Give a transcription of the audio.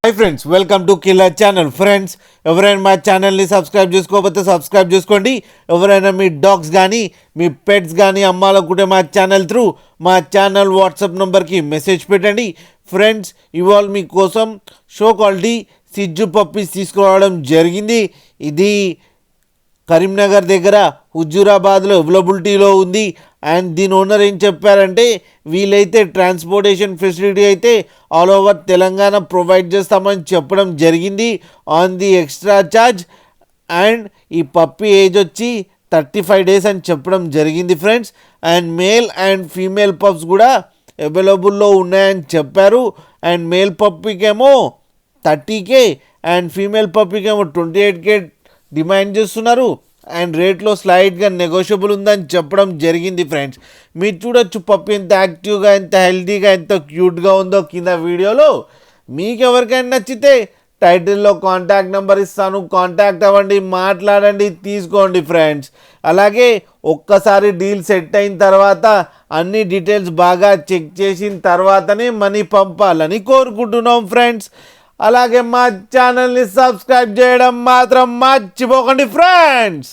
Hi friends, welcome to killer channel. Friends, ఎవరైనా మా ఛానల్ని సబ్స్క్రైబ్ చేసుకోకపోతే సబ్స్క్రైబ్ చేసుకోండి. ఎవరైనా మీ డాగ్స్ కానీ మీ పెట్స్ కానీ అమ్మాలనుకుంటే మా ఛానల్ త్రూ మా ఛానల్ వాట్సాప్ నెంబర్కి మెసేజ్ పెట్టండి. ఫ్రెండ్స్, ఇవాళ మీకోసం షో క్వాలిటీ సిజ్జు పప్పీస్ తీసుకురావడం జరిగింది. ఇది కరీంనగర్ దగ్గర హుజూరాబాద్లో అవైలబిలిటీలో ఉంది. అండ్ దీని ఓనర్ ఏం చెప్పారంటే, వీలైతే ట్రాన్స్పోర్టేషన్ ఫెసిలిటీ అయితే ఆల్ ఓవర్ తెలంగాణ ప్రొవైడ్ చేస్తామని చెప్పడం జరిగింది on the extra charge. And ఈ పప్పీ ఏజ్ వచ్చి 35 days అని చెప్పడం జరిగింది friends. And male and female pups కూడా అవైలబుల్లో ఉన్నాయని చెప్పారు. అండ్ మేల్ పప్పీకేమో 30K అండ్ ఫీమేల్ పప్పీకేమో 28K డిమాండ్ చేస్తున్నారు. అండ్ రేట్లో స్లైడ్గా నెగోషియబుల్ ఉందని చెప్పడం జరిగింది ఫ్రెండ్స్. మీరు చూడొచ్చు పప్పి ఎంత యాక్టివ్గా, ఎంత హెల్తీగా, ఎంత క్యూట్గా ఉందో కింద వీడియోలో. మీకు ఎవరికైనా నచ్చితే టైటిల్లో కాంటాక్ట్ నెంబర్ ఇస్తాను, కాంటాక్ట్ అవ్వండి, మాట్లాడండి, తీసుకోండి ఫ్రెండ్స్. అలాగే ఒక్కసారి డీల్ సెట్ అయిన తర్వాత అన్ని డీటెయిల్స్ బాగా చెక్ చేసిన తర్వాతనే మనీ పంపాలని కోరుకుంటున్నాం ఫ్రెండ్స్. అలాగే మా ఛానల్ని సబ్స్క్రైబ్ చేయడం మాత్రం మర్చిపోకండి ఫ్రెండ్స్.